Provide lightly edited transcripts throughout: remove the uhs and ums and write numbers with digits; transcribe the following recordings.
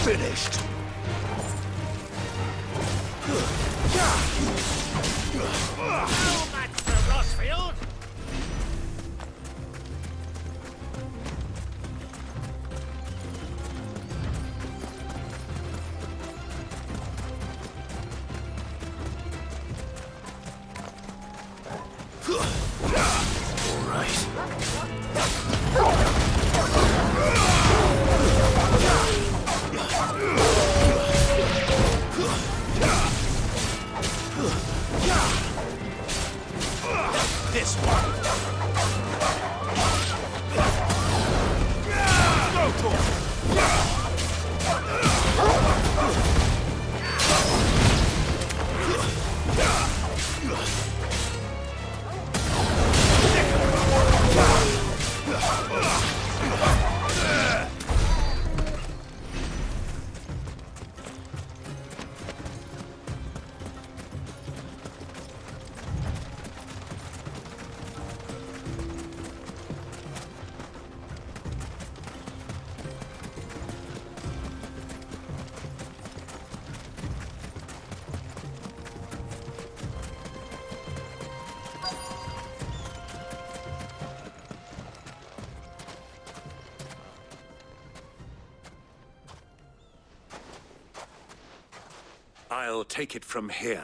finished. How much for Rossfield? All right. This one. Go for it. I'll take it from here.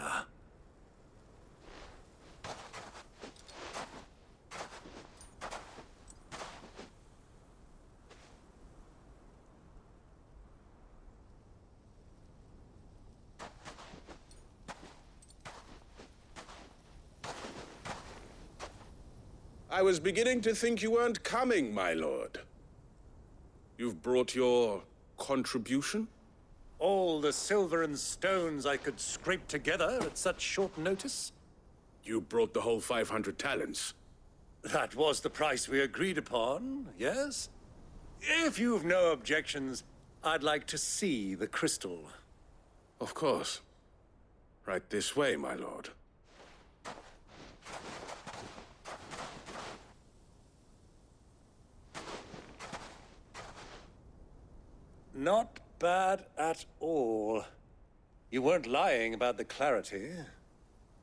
I was beginning to think you weren't coming, my lord. You've brought your contribution? All the silver and stones I could scrape together at such short notice? You brought the whole 500 talents. That was the price we agreed upon, yes? If you've no objections, I'd like to see the crystal. Of course. Right this way, my lord. Not bad at all. You weren't lying about the clarity.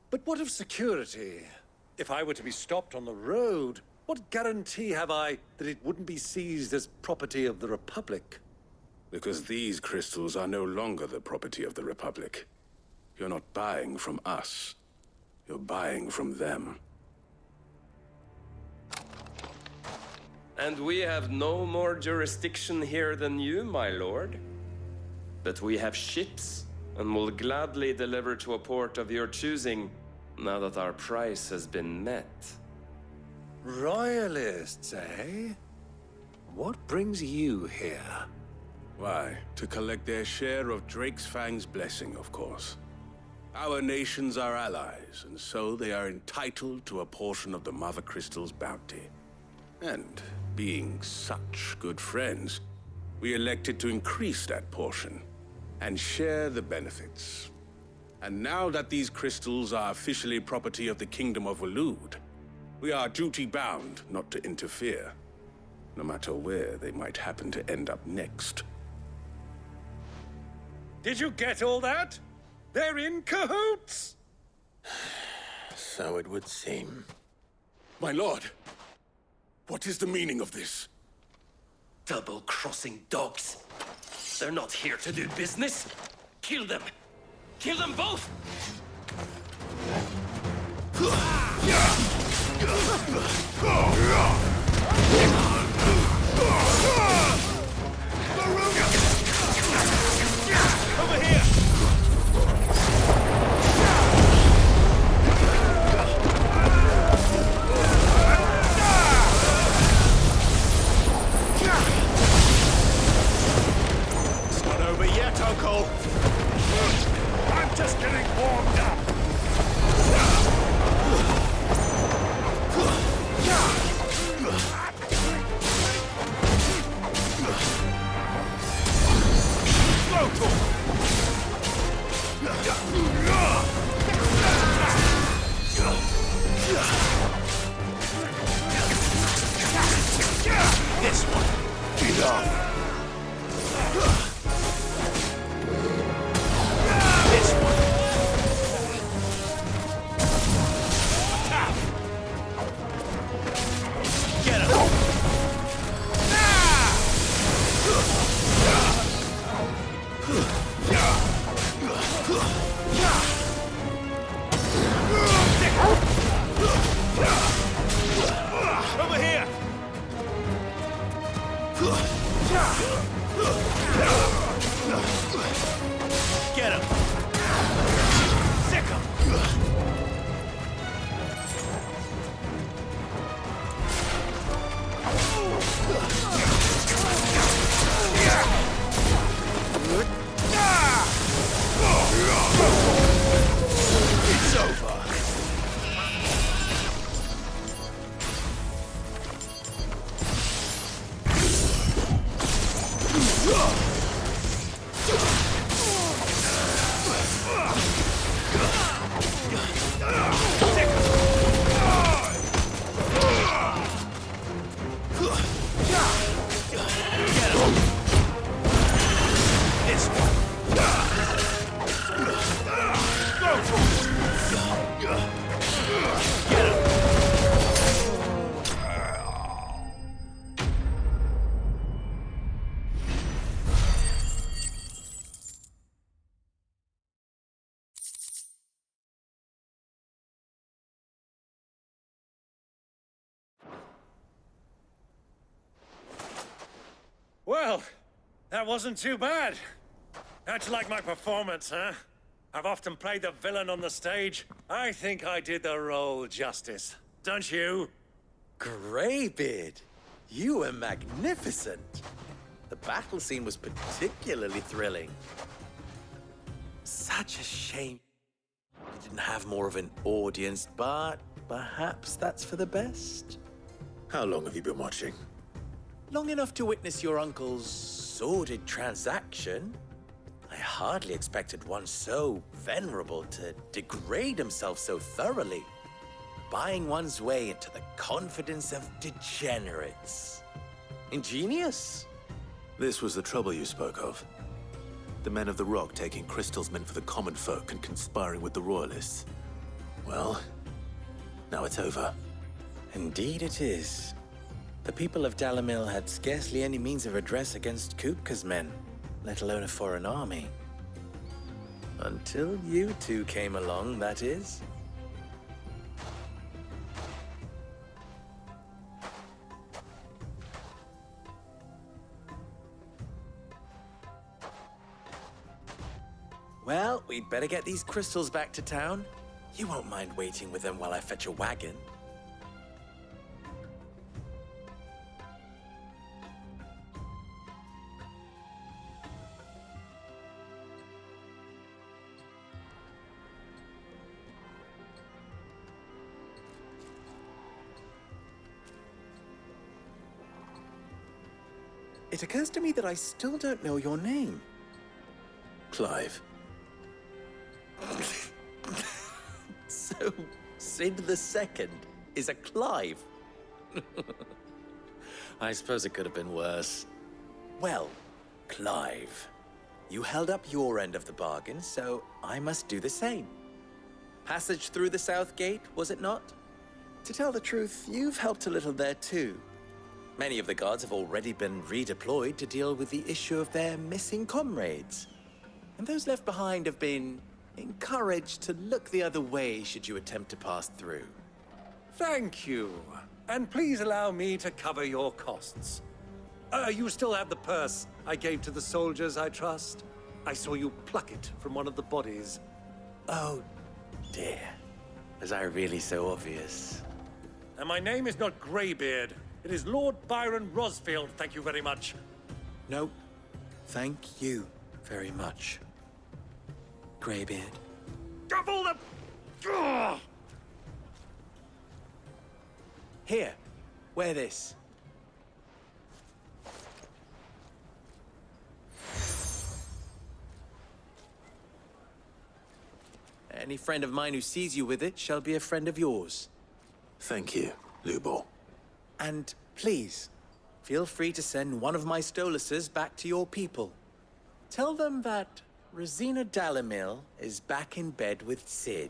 But what of security? If I were to be stopped on the road, what guarantee have I that it wouldn't be seized as property of the Republic? Because these crystals are no longer the property of the Republic. You're not buying from us. You're buying from them. And we have no more jurisdiction here than you, my lord. But we have ships, and will gladly deliver to a port of your choosing, now that our price has been met. Royalists, eh? What brings you here? Why, to collect their share of Drake's Fang's blessing, of course. Our nations are allies, and so they are entitled to a portion of the Mother Crystal's bounty. And being such good friends, we elected to increase that portion and share the benefits. And now that these crystals are officially property of the Kingdom of Waloed, we are duty-bound not to interfere, no matter where they might happen to end up next. Did you get all that? They're in cahoots! So it would seem. My lord, what is the meaning of this? Double-crossing dogs. They're not here to do business. Kill them. Kill them both! Over here! It's not over yet, Uncle. I'm just getting warmed up. This one. Enough. Get him! Sick him! It's over. This one. Go for it. Get him. Well, that wasn't too bad. How'd you like my performance, huh? I've often played the villain on the stage. I think I did the role justice. Don't you? Greybeard, you were magnificent. The battle scene was particularly thrilling. Such a shame you didn't have more of an audience, but perhaps that's for the best. How long have you been watching? Long enough to witness your uncle's sordid transaction. I hardly expected one so venerable to degrade himself so thoroughly, buying one's way into the confidence of degenerates. Ingenious. This was the trouble you spoke of. The men of the Rock taking crystals meant for the common folk and conspiring with the Royalists. Well, now it's over. Indeed it is. The people of Dalamil had scarcely any means of redress against Kupka's men, let alone a foreign army. Until you two came along, that is. Well, we'd better get these crystals back to town. You won't mind waiting with them while I fetch a wagon. It occurs to me that I still don't know your name. Clive. So, Sid the Second is a Clive? I suppose it could have been worse. Well, Clive, you held up your end of the bargain, so I must do the same. Passage through the South Gate, was it not? To tell the truth, you've helped a little there too. Many of the guards have already been redeployed to deal with the issue of their missing comrades. And those left behind have been encouraged to look the other way should you attempt to pass through. Thank you. And please allow me to cover your costs. You still have the purse I gave to the soldiers, I trust? I saw you pluck it from one of the bodies. Oh, dear. Was I really so obvious? And my name is not Greybeard. It is Lord Byron Rosfield, thank you very much. No, thank you very much, Greybeard. Double the... Ugh! Here, wear this. Any friend of mine who sees you with it shall be a friend of yours. Thank you, Lubor. And please, feel free to send one of my Stoluses back to your people. Tell them that Rosina Dalamil is back in bed with Sid.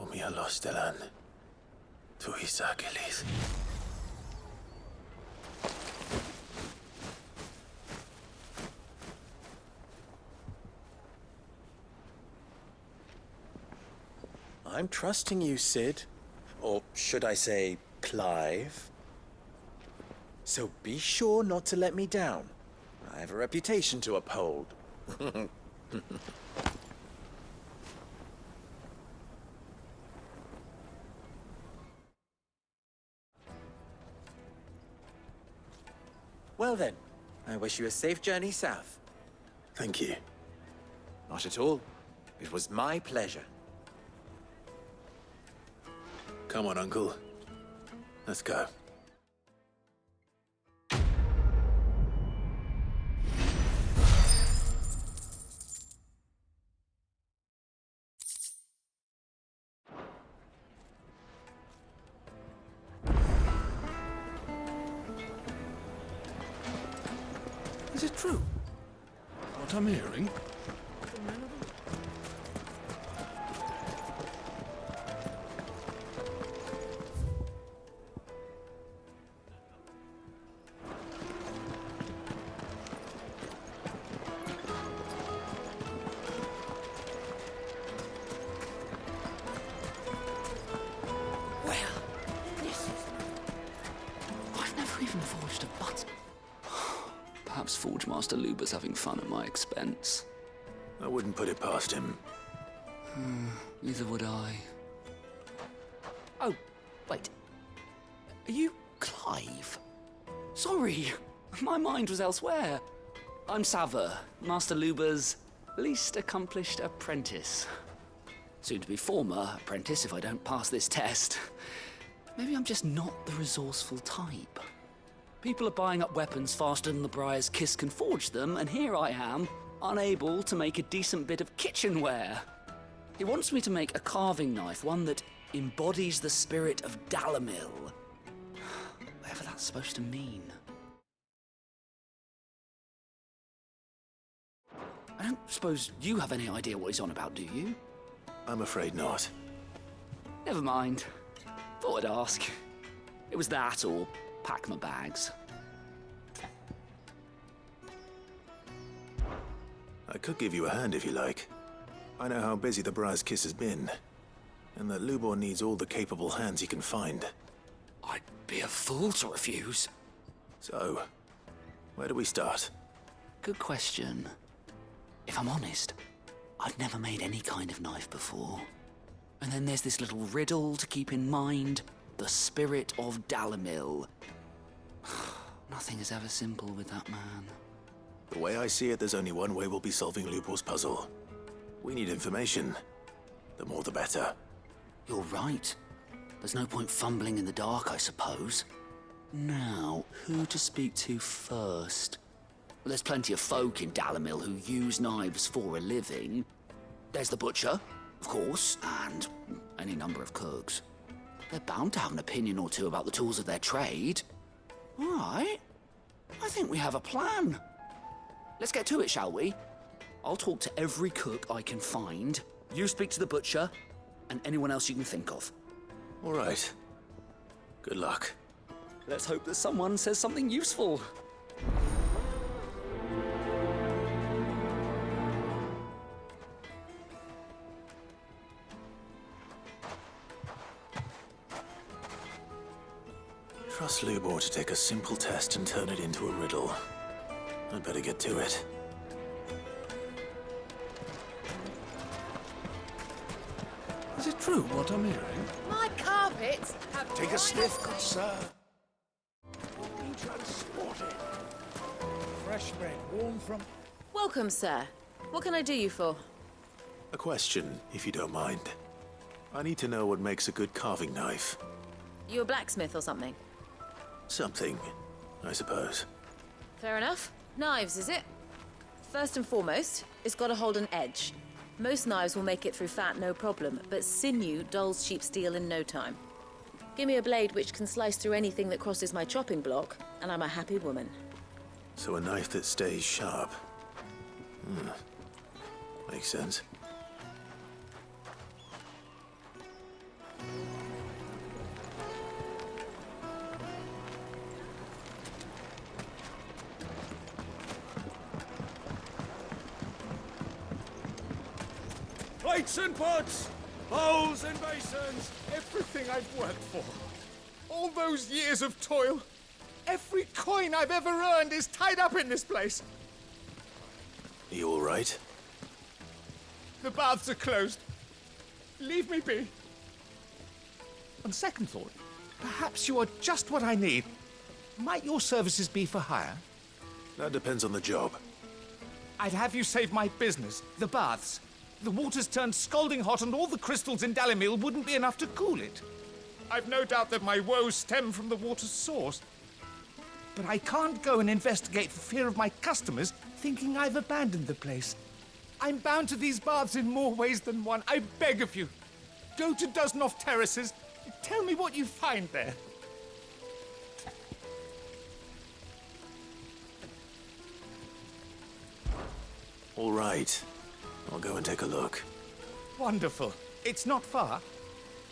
Omia lostelan. Tu isakelis. I'm trusting you, Sid. Or should I say, Clive? So be sure not to let me down. I have a reputation to uphold. Well then, I wish you a safe journey south. Thank you. Not at all. It was my pleasure. Come on, Uncle. Let's go. Is it true? What I'm hearing? I've never even forged a button. Perhaps Forge Master Luber's having fun at my expense. I wouldn't put it past him. Neither would I. Oh, wait. Are you Clive? Sorry, my mind was elsewhere. I'm Sava, Master Luber's least accomplished apprentice. Soon to be former apprentice if I don't pass this test. Maybe I'm just not the resourceful type. People are buying up weapons faster than the Briar's Kiss can forge them, and here I am, unable to make a decent bit of kitchenware. He wants me to make a carving knife, one that embodies the spirit of Dalamil. Whatever that's supposed to mean. I don't suppose you have any idea what he's on about, do you? I'm afraid not. Never mind. Thought I'd ask. It was that or pack my bags. I could give you a hand if you like. I know how busy the Briar's Kiss has been, and that Lubor needs all the capable hands he can find. I'd be a fool to refuse. So, where do we start? Good question. If I'm honest, I've never made any kind of knife before. And then there's this little riddle to keep in mind. The spirit of Dalamil. Nothing is ever simple with that man. The way I see it, there's only one way we'll be solving Lubor's puzzle. We need information. The more the better. You're right. There's no point fumbling in the dark, I suppose. Now, who to speak to first? Well, there's plenty of folk in Dalamil who use knives for a living. There's the butcher, of course, and any number of cooks. They're bound to have an opinion or two about the tools of their trade. All right. I think we have a plan. Let's get to it, shall we? I'll talk to every cook I can find. You speak to the butcher, and anyone else you can think of. All right. Good luck. Let's hope that someone says something useful. Trust Lubor to take a simple test and turn it into a riddle. I'd better get to it. Is it true what I'm hearing? My carpets have Take a sniff, good sir. Be transported. Fresh bread, warm from... Welcome, sir. What can I do you for? A question, if you don't mind. I need to know what makes a good carving knife. You a blacksmith or something? Something, I suppose. Fair enough. Knives, is it? First and foremost, it's got to hold an edge. Most knives will make it through fat, no problem, but sinew dulls cheap steel in no time. Give me a blade which can slice through anything that crosses my chopping block, and I'm a happy woman. So a knife that stays sharp. Makes sense. Plates and pots! Bowls and basins! Everything I've worked for. All those years of toil. Every coin I've ever earned is tied up in this place. Are you all right? The baths are closed. Leave me be. On second thought, perhaps you are just what I need. Might your services be for hire? That depends on the job. I'd have you save my business, the baths. The water's turned scalding hot and all the crystals in Dalimil wouldn't be enough to cool it. I've no doubt that my woes stem from the water's source. But I can't go and investigate for fear of my customers thinking I've abandoned the place. I'm bound to these baths in more ways than one. I beg of you. Go to Dusnoff Terraces. Tell me what you find there. All right. I'll go and take a look. Wonderful. It's not far.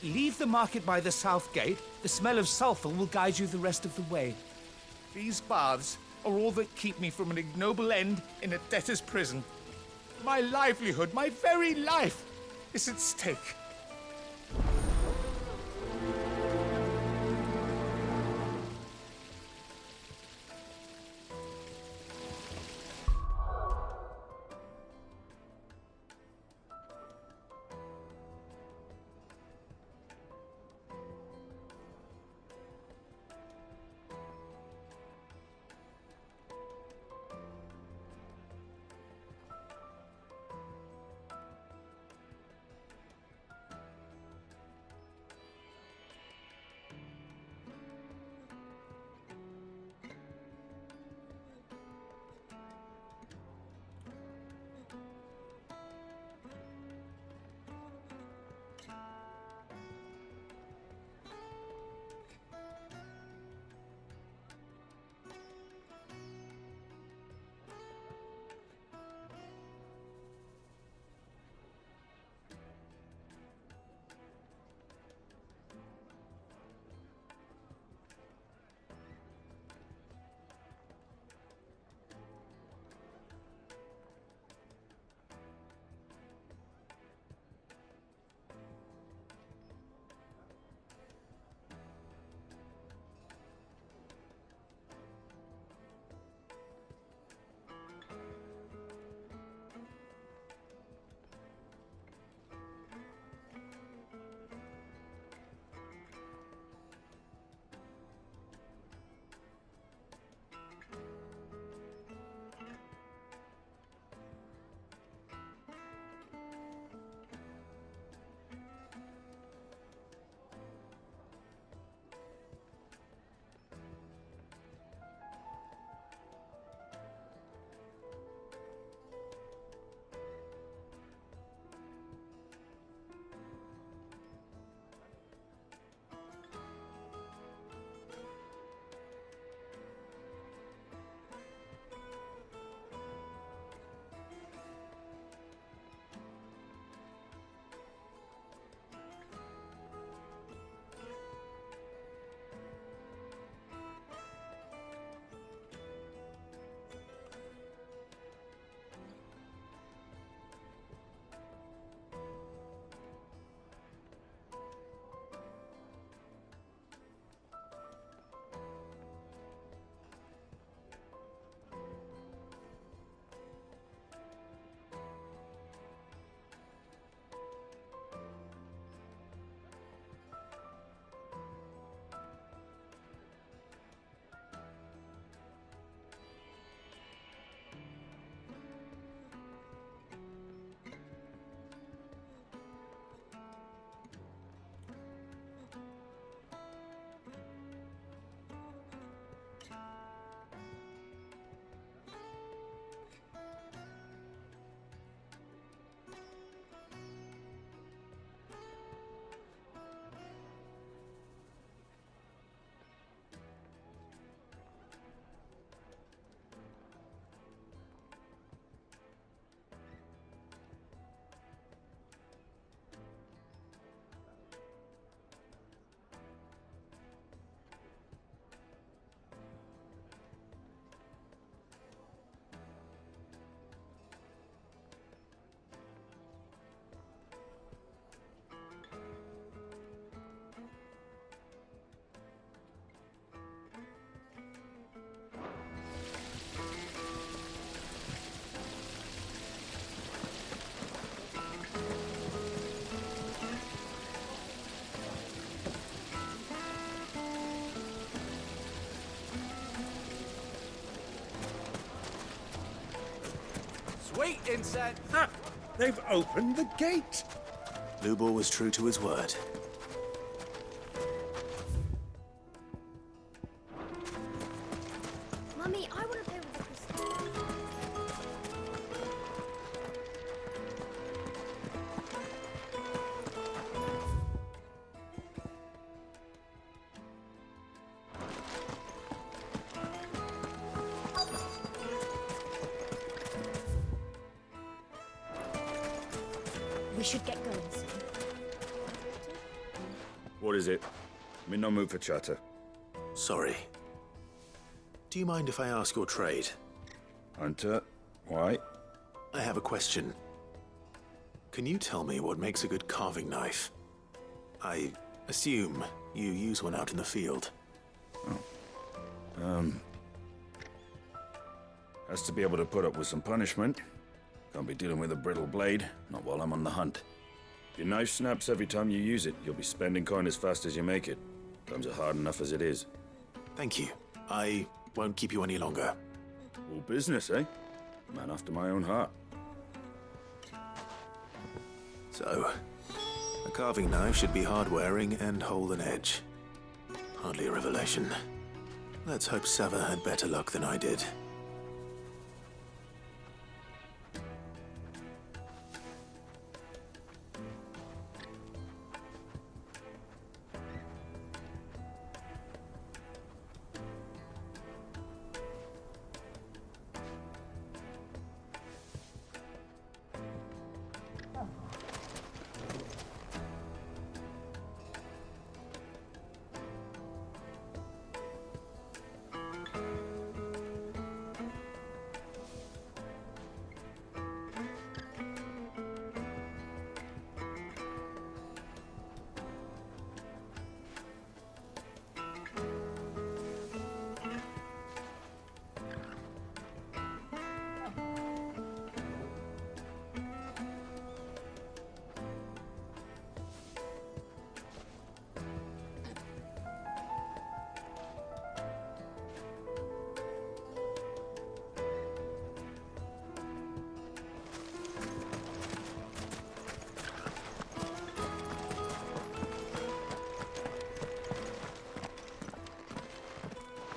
Leave the market by the south gate. The smell of sulfur will guide you the rest of the way. These baths are all that keep me from an ignoble end in a debtor's prison. My livelihood, my very life, is at stake. Wait, insect! Ah, they've opened the gate! Lubor was true to his word. Mummy, I want to play with the crystal. We should get going soon. What is it? I'm in no mood for chatter. Sorry. Do you mind if I ask your trade? Hunter, why? I have a question. Can you tell me what makes a good carving knife? I assume you use one out in the field. Has to be able to put up with some punishment. Can't be dealing with a brittle blade, not while I'm on the hunt. If your knife snaps every time you use it, you'll be spending coin as fast as you make it. Times are hard enough as it is. Thank you. I won't keep you any longer. All business, eh? Man after my own heart. So, a carving knife should be hard-wearing and hold an edge. Hardly a revelation. Let's hope Sava had better luck than I did.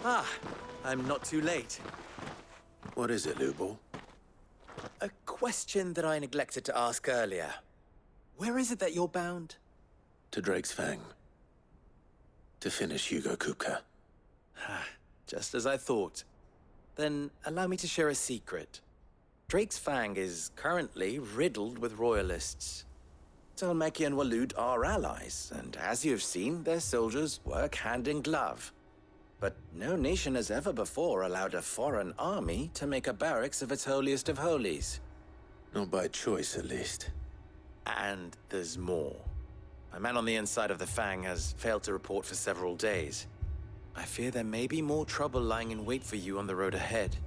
Ah, I'm not too late. What is it, Lubor? A question that I neglected to ask earlier. Where is it that you're bound? To Drake's Fang. To finish Hugo Kupka. Just as I thought. Then allow me to share a secret. Drake's Fang is currently riddled with royalists. Talmeki and Waloed are allies, and as you have seen, their soldiers work hand in glove. But no nation has ever before allowed a foreign army to make a barracks of its holiest of holies. Not by choice, at least. And there's more. A man on the inside of the Fang has failed to report for several days. I fear there may be more trouble lying in wait for you on the road ahead.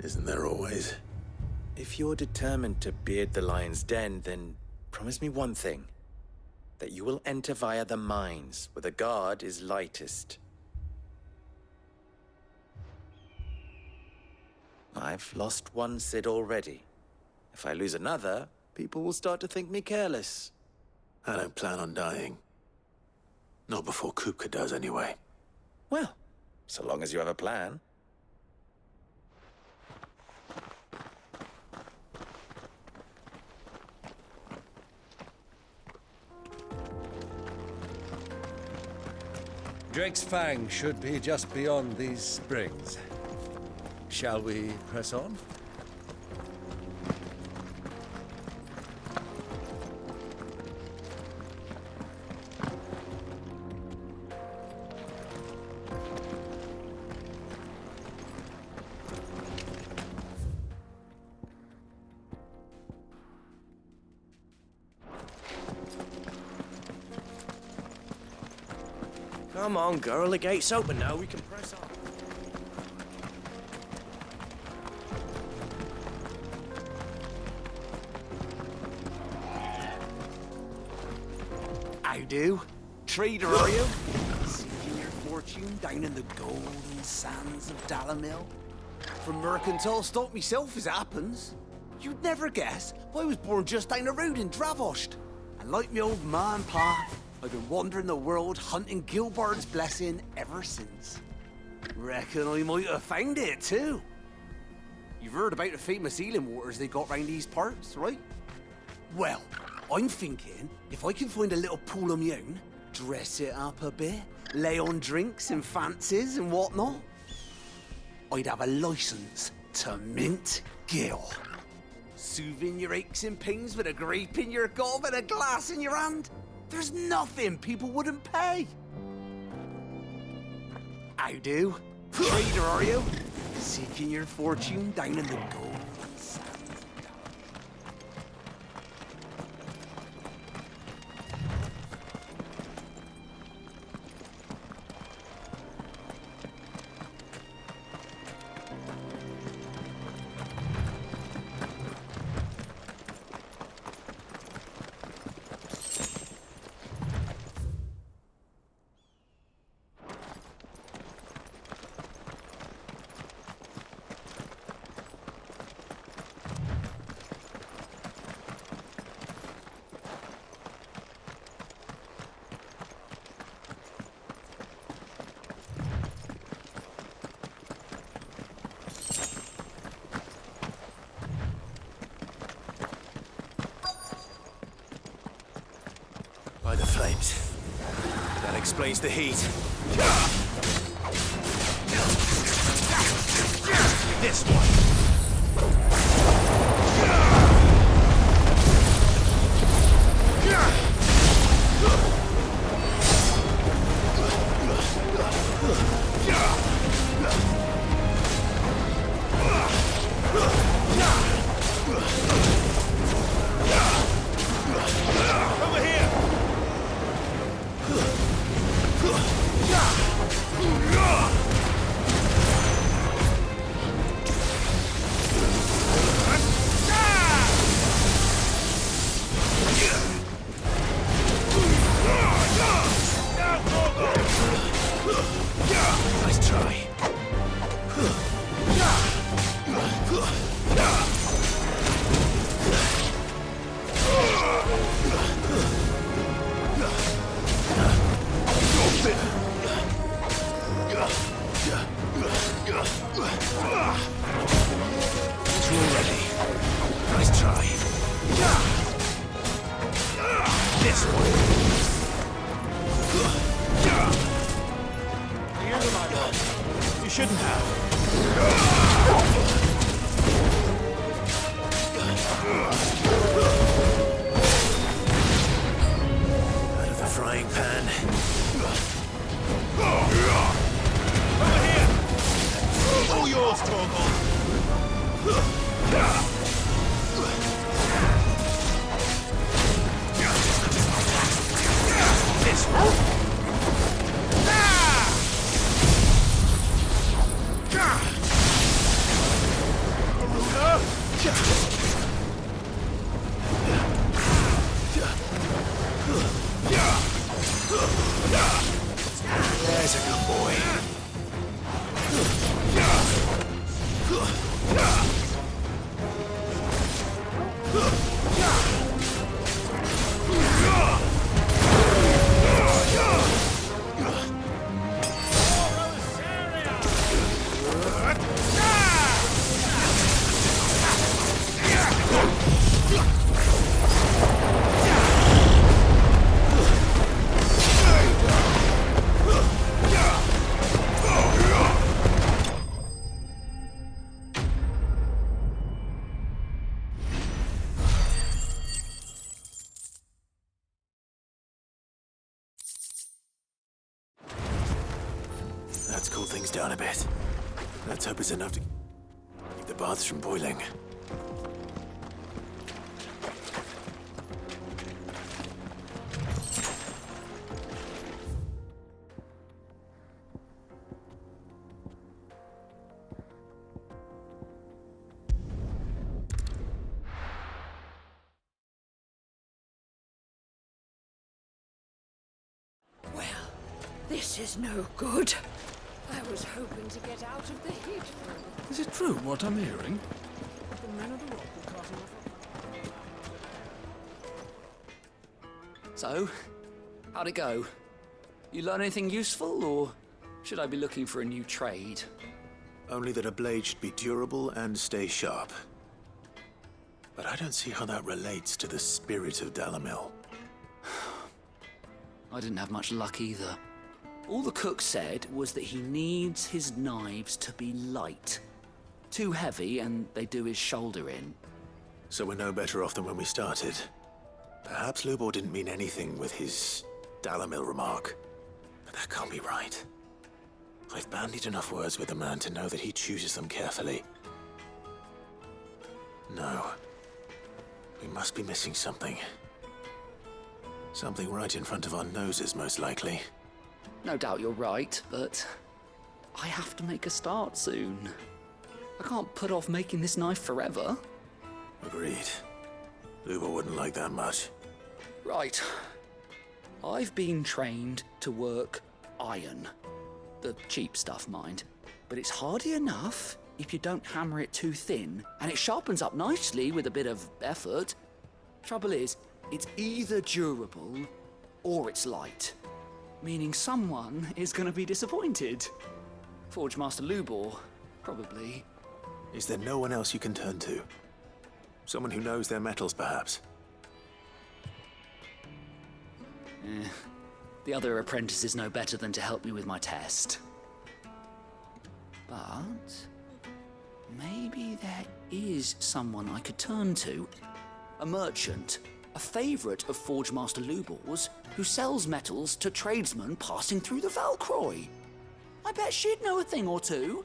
Isn't there always? If you're determined to beard the lion's den, then promise me one thing. That you will enter via the mines, where the guard is lightest. I've lost one Cid already. If I lose another, people will start to think me careless. I don't plan on dying. Not before Kupka does, anyway. Well, so long as you have a plan. Drake's Fang should be just beyond these springs. Shall we press on? Come on, girl, the gate's open now, we can press on. How do? Trader, are you? Seeking your fortune down in the golden sands of Dalamil? from mercantile stock myself, as it happens. You'd never guess, but I was born just down the road in Dravost. And like me old ma and pa, I've been wandering the world hunting Gilbard's blessing ever since. Reckon I might have found it, too. You've heard about the famous healing waters they got round these parts, right? Well, I'm thinking, if I can find a little pool of my own, dress it up a bit, lay on drinks and fancies and whatnot, I'd have a license to mint Gil. Soothing your aches and pains with a grape in your gob and a glass in your hand. There's nothing people wouldn't pay. How do? Trader, are you? Seeking your fortune down in the gold. By the flames. That explains the heat. This one. Nice try. Nice try. This one. You shouldn't have. Out of the frying pan. Over here! All yours, Torgal! This one. There's a good boy. Let's cool things down a bit. Let's hope it's enough to keep the baths from boiling. This is no good. I was hoping to get out of the heat for a little. Is it true what I'm hearing? The men of the rock will cast enough. So, how'd it go? You learn anything useful, or should I be looking for a new trade? Only that a blade should be durable and stay sharp. But I don't see how that relates to the spirit of Dalamil. I didn't have much luck either. All the cook said was that he needs his knives to be light. Too heavy and they do his shoulder in. So we're no better off than when we started. Perhaps Lubor didn't mean anything with his Dalamil remark. But that can't be right. I've bandied enough words with the man to know that he chooses them carefully. No. We must be missing something. Something right in front of our noses, most likely. No doubt you're right, but I have to make a start soon. I can't put off making this knife forever. Agreed. Lubor wouldn't like that much. Right. I've been trained to work iron. The cheap stuff, mind. But it's hardy enough if you don't hammer it too thin, and it sharpens up nicely with a bit of effort. Trouble is, it's either durable or it's light. Meaning someone is going to be disappointed. Forge Master Lubor, probably. Is there no one else you can turn to? Someone who knows their metals, perhaps? The other apprentice is no better than to help me with my test. But maybe there is someone I could turn to. A merchant, a favourite of Forge Master Lubor's, who sells metals to tradesmen passing through the Valcroy. I bet she'd know a thing or two.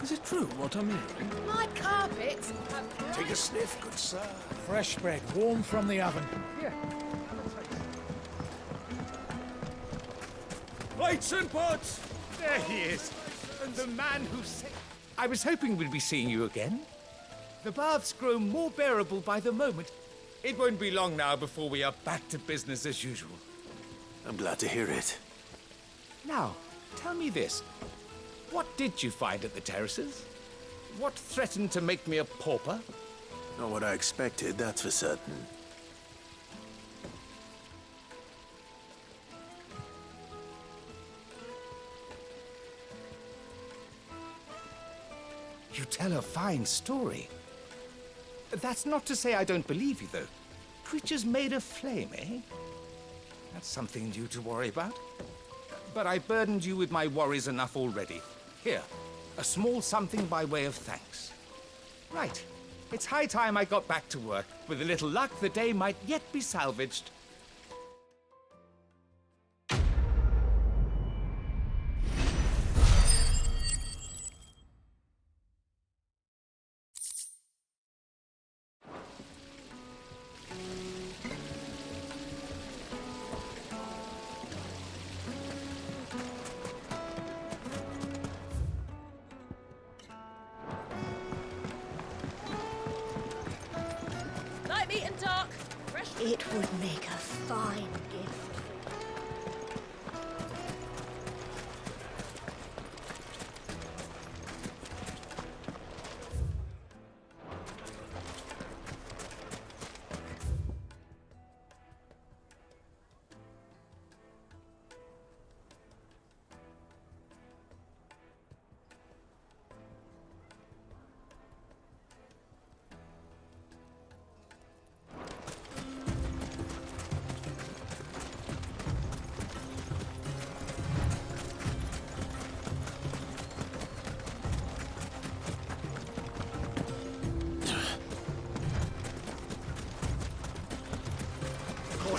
Is it true what I'm hearing? My carpets have Take a sniff, good sir. Fresh bread, warm from the oven. Here. Plates and pots! There he is. And the man who said... I was hoping we'd be seeing you again. The baths grow more bearable by the moment. It won't be long now before we are back to business as usual. I'm glad to hear it. Now, tell me this. What did you find at the terraces? What threatened to make me a pauper? Not what I expected, that's for certain. You tell a fine story. That's not to say I don't believe you, though. Creatures made of flame, eh? That's something new to worry about. But I burdened you with my worries enough already. Here, a small something by way of thanks. Right. It's high time I got back to work. With a little luck, the day might yet be salvaged. Light meat and dark. Fresh. It would make a fine gift.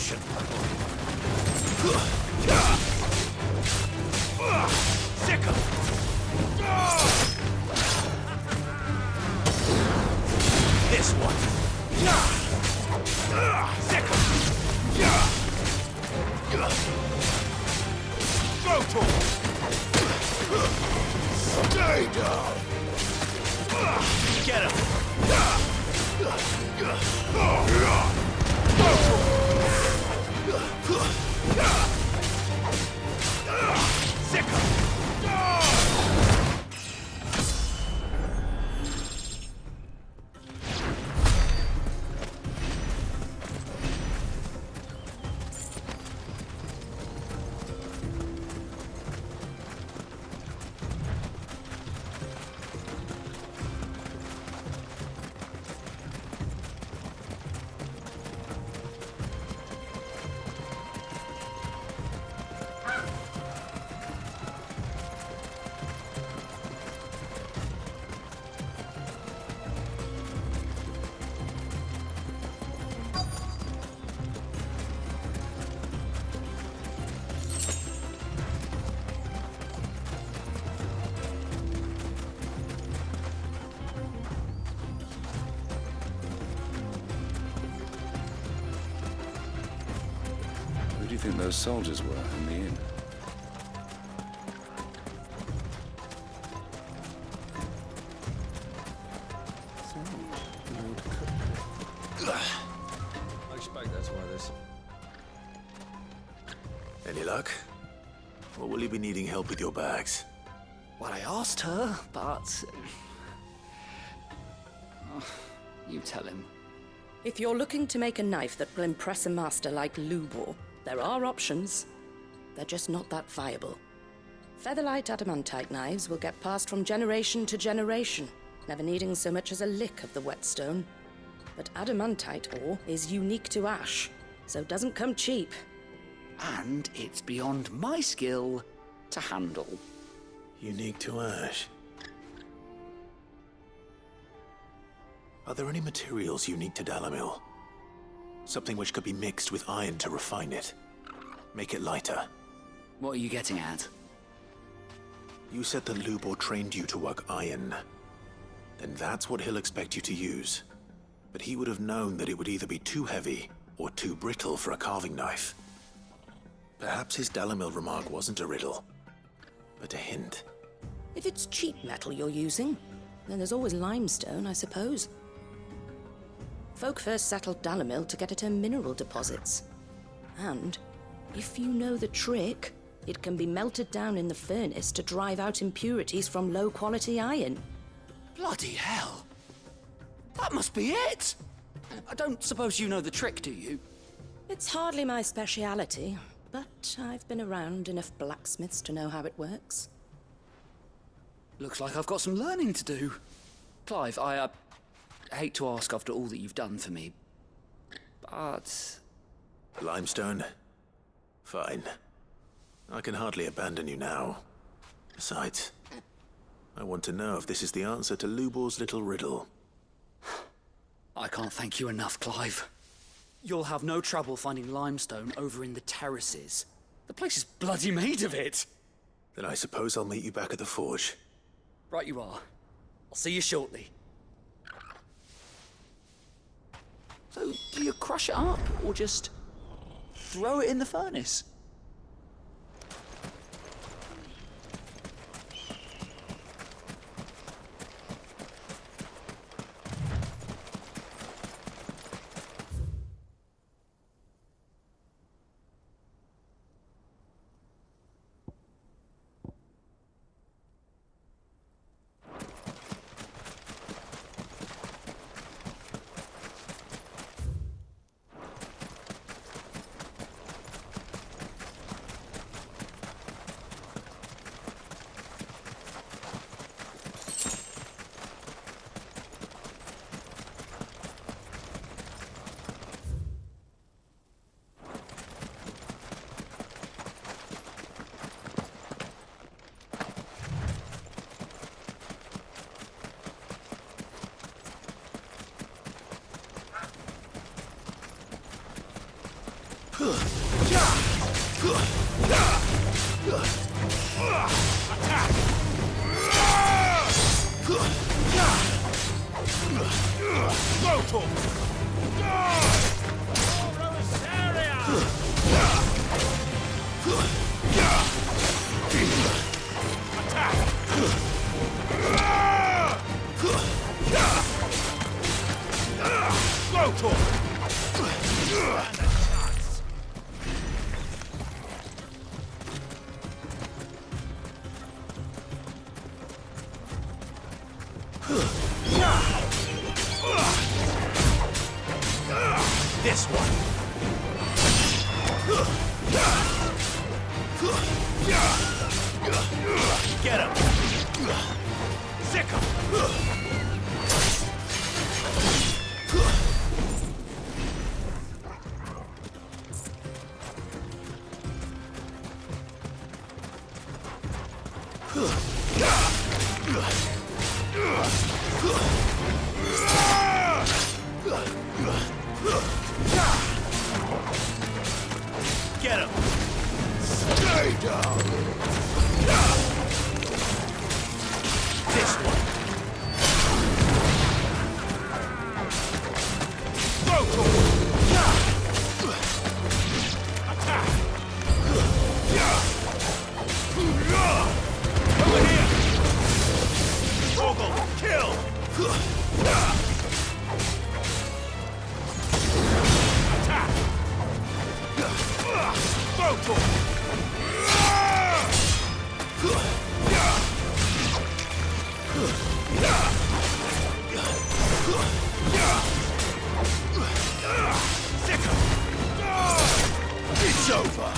destruction. Sick of this one. Sick of go to him. Stay down. Get him. Sick of Who do you think those soldiers were in the inn? I expect that's why this. Any luck? Or will you be needing help with your bags? Well, I asked her, but... Oh, you tell him. If you're looking to make a knife that will impress a master like Lubor, there are options. They're just not that viable. Featherlight adamantite knives will get passed from generation to generation, never needing so much as a lick of the whetstone. But adamantite ore is unique to ash, so it doesn't come cheap. And it's beyond my skill to handle. Unique to ash. Are there any materials unique to Dalamil? Something which could be mixed with iron to refine it. Make it lighter. What are you getting at? You said that Lubor trained you to work iron. Then that's what he'll expect you to use. But he would have known that it would either be too heavy or too brittle for a carving knife. Perhaps his Dalamil remark wasn't a riddle, but a hint. If it's cheap metal you're using, then there's always limestone, I suppose. Folk first settled Dalamil to get at her mineral deposits. And, if you know the trick, it can be melted down in the furnace to drive out impurities from low-quality iron. Bloody hell! That must be it! I don't suppose you know the trick, do you? It's hardly my speciality, but I've been around enough blacksmiths to know how it works. Looks like I've got some learning to do. Clive, I hate to ask after all that you've done for me, but... Limestone? Fine. I can hardly abandon you now. Besides, I want to know if this is the answer to Lubor's little riddle. I can't thank you enough, Clive. You'll have no trouble finding limestone over in the terraces. The place is bloody made of it. Then I suppose I'll meet you back at the forge. Right you are. I'll see you shortly. So, do you crush it up, or just throw it in the furnace? This one. Get him. Sick him. Get him! Stay down! This one! Go to him! Attack! Over here! Struggle! Kill! Attack! Go to him! It's over!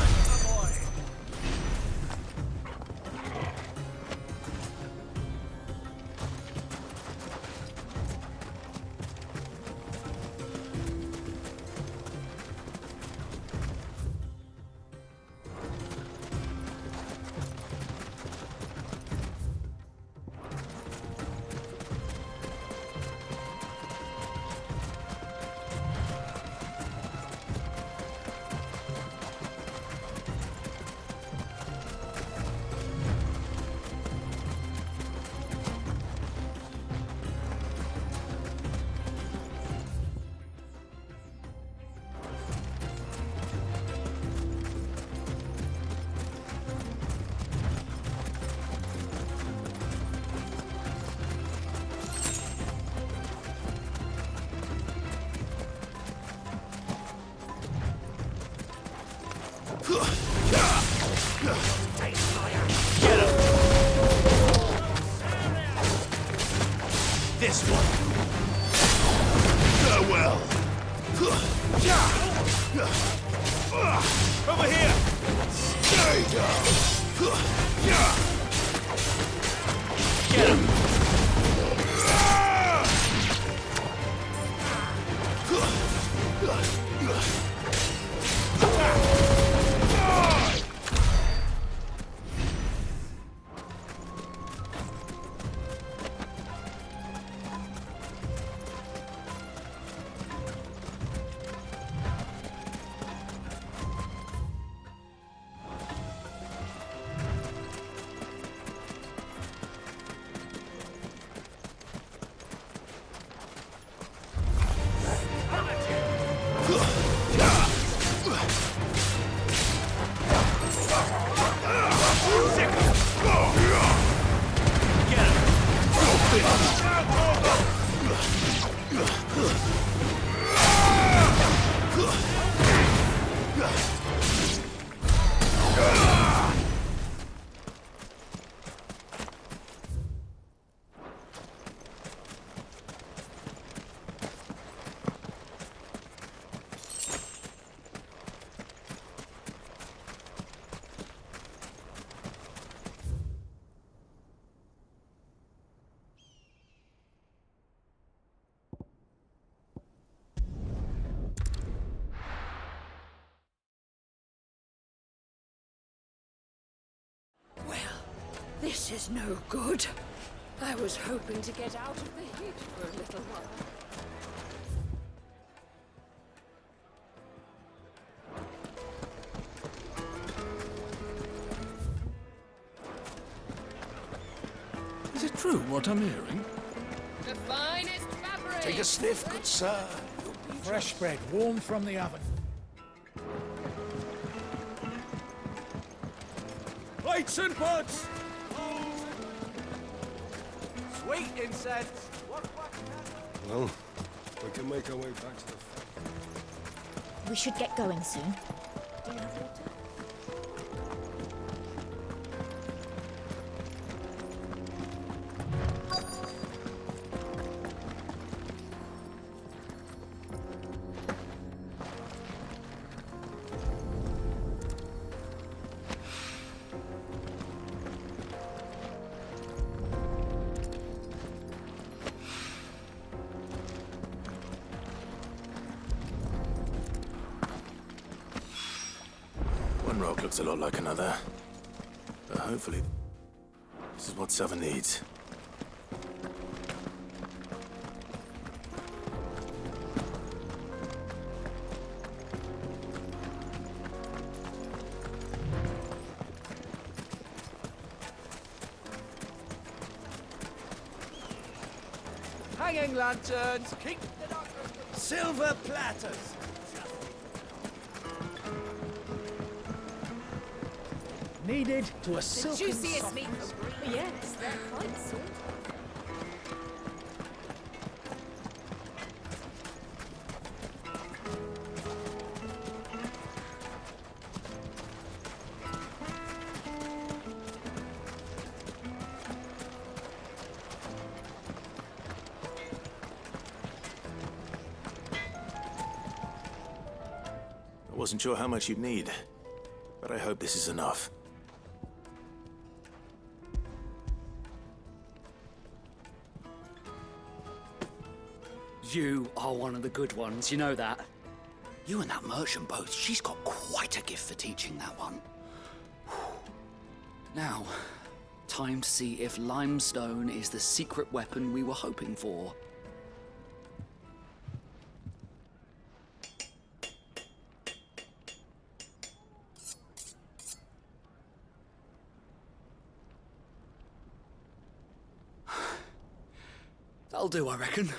Get him! This one! Farewell! Over here! Stay down! Get him! This is no good. I was hoping to get out of the heat for a little while. Is it true what I'm hearing? The finest fabric! Take a sniff, good sir. Fresh bread, warm from the oven. Plates and pots! Sweet incense. Well, we can make our way back to the... We should get going soon. Do you have water? One rock looks a lot like another. But hopefully, this is what Southern needs. Hanging lanterns. Keep the doctor. Silver platters. Needed to a The silken juiciest soft- meat from Greece. Yes, they're quite salty. I wasn't sure how much you'd need, but I hope this is enough. You are one of the good ones, you know that. You and that merchant both, she's got quite a gift for teaching that one. Now, time to see if limestone is the secret weapon we were hoping for. That'll do, I reckon.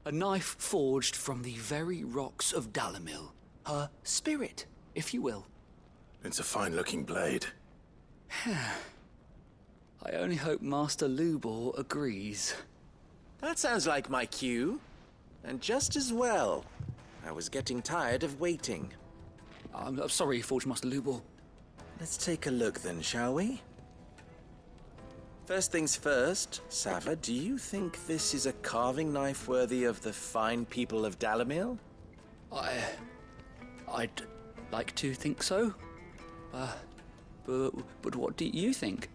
A knife forged from the very rocks of Dalamil. Her spirit, if you will. It's a fine-looking blade. I only hope Master Lubor agrees. That sounds like my cue. And just as well. I was getting tired of waiting. I'm sorry, Forge Master Lubor. Let's take a look then, shall we? First things first, Sava, do you think this is a carving knife worthy of the fine people of Dalamil? I'd like to think so. But what do you think?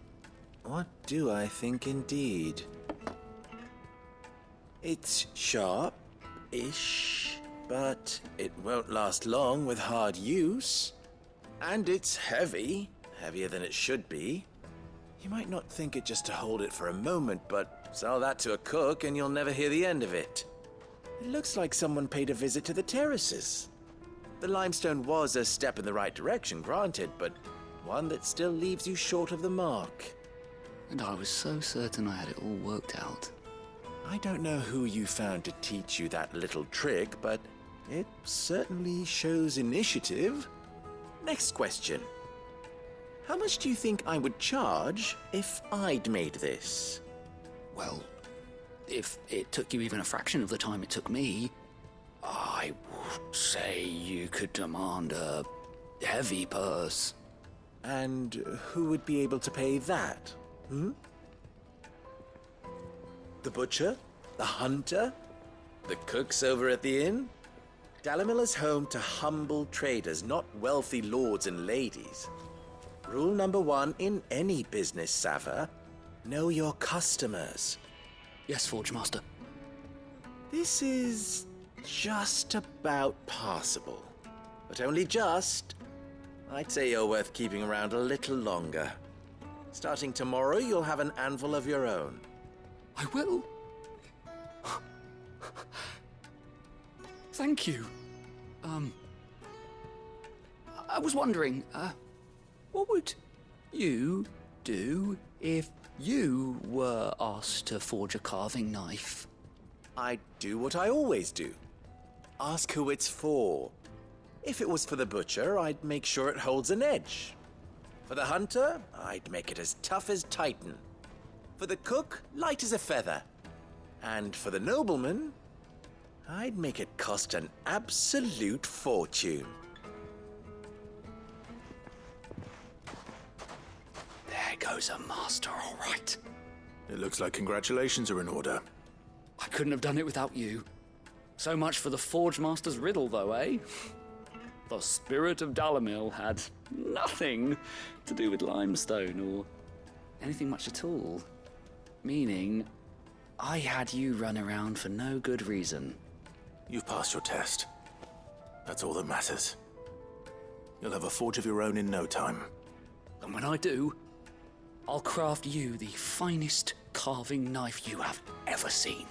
What do I think indeed? It's sharp-ish, but it won't last long with hard use. And it's heavy, heavier than it should be. You might not think it just to hold it for a moment, but sell that to a cook and you'll never hear the end of it. It looks like someone paid a visit to the terraces. The limestone was a step in the right direction, granted, but one that still leaves you short of the mark. And I was so certain I had it all worked out. I don't know who you found to teach you that little trick, but it certainly shows initiative. Next question. How much do you think I would charge if I'd made this? Well, if it took you even a fraction of the time it took me, I would say you could demand a heavy purse. And who would be able to pay that? The butcher? The hunter? The cooks over at the inn? Dalamil is home to humble traders, not wealthy lords and ladies. Rule number 1 in any business, Sava. Know your customers. Yes, Forge Master. This is just about passable. But only just. I'd say you're worth keeping around a little longer. Starting tomorrow, you'll have an anvil of your own. I will. Thank you. I was wondering, what would you do if You were asked to forge a carving knife. I'd do what I always do. Ask who it's for. If it was for the butcher, I'd make sure it holds an edge. For the hunter, I'd make it as tough as Titan. For the cook, light as a feather. And for the nobleman, I'd make it cost an absolute fortune. There goes a master, all right. It looks like congratulations are in order. I couldn't have done it without you. So much for the Forge Master's riddle, though, eh? The spirit of Dalamil had nothing to do with limestone or anything much at all. Meaning, I had you run around for no good reason. You've passed your test. That's all that matters. You'll have a forge of your own in no time. And when I do, I'll craft you the finest carving knife you have ever seen.